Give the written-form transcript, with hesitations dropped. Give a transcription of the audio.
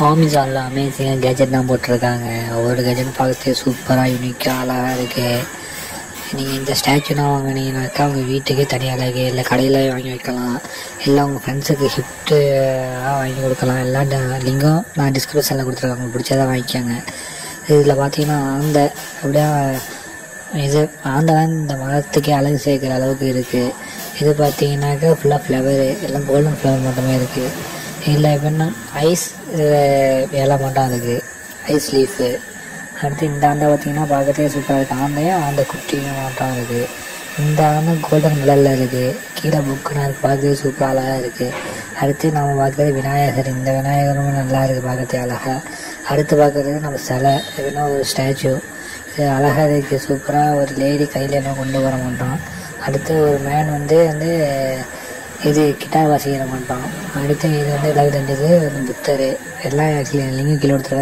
அமேசானில் அமேசிங்காக கேஜெட்லாம் போட்டிருக்காங்க. ஒவ்வொரு கேஜெட் பார்க்கறதுக்கு சூப்பராக யூனிக்காக அழகாக இருக்குது. நீங்கள் இந்த ஸ்டாச்சுலாம் வாங்கினீங்கனாக்கா உங்கள் வீட்டுக்கே தனியாக அழகு, இல்லை கடையில் வாங்கி வைக்கலாம், இல்லை உங்கள் ஃப்ரெண்ட்ஸுக்கு கிஃப்ட்டாக வாங்கி கொடுக்கலாம். எல்லா லிங்கும் நான் டிஸ்கிரிப்ஷனில் கொடுத்துருக்கேன், உங்களுக்கு பிடிச்சதாக வாங்கிக்கோங்க. இதில் பார்த்தீங்கன்னா அப்படியே இது ஆந்தான் இந்த மரத்துக்கே அழகு சேர்க்குற அளவுக்கு இருக்குது. இது பார்த்தீங்கன்னாக்கா ஃபுல்லாக ஃப்ளவரு, எல்லாம் கோல்டன் ஃப்ளவர் மட்டுமே இருக்குது. இதில் எப்படின்னா ஐஸ் வேலை மட்டும் இருக்குது, ஐஸ் லீஃபு. அடுத்து இந்த ஆண்டை பார்த்திங்கன்னா பார்க்கறதுக்கே சூப்பராக இருக்குது. ஆந்தையும் ஆந்தை குட்டியும் மட்டும் இருக்குது. இந்த ஆண்டை கோல்டன் கலரில் இருக்குது. கீழே புக்குனா இருக்குது, பார்க்கறதுக்கு சூப்பராக அழகாக இருக்குது. அடுத்து நம்ம பார்க்குறது விநாயகர். இந்த விநாயகரும் நல்லா இருக்குது, பார்க்கறதுக்கு அழகாக. அடுத்து பார்க்குறது நம்ம சிலை, எப்படின்னா ஒரு ஸ்டாச்சு. இது அழகாக இருக்குது, சூப்பராக. ஒரு லேடி கையில் என்ன கொண்டு வர மாட்டோம். அடுத்து ஒரு மேன் வந்து இது கிட்டார் வாசிக்கிற மாட்டோம். அடுத்து இது எல்லாரும் தெரிஞ்சது புத்தர். எல்லாம் லிங்கம் கீழே கொடுத்துருக்காங்க.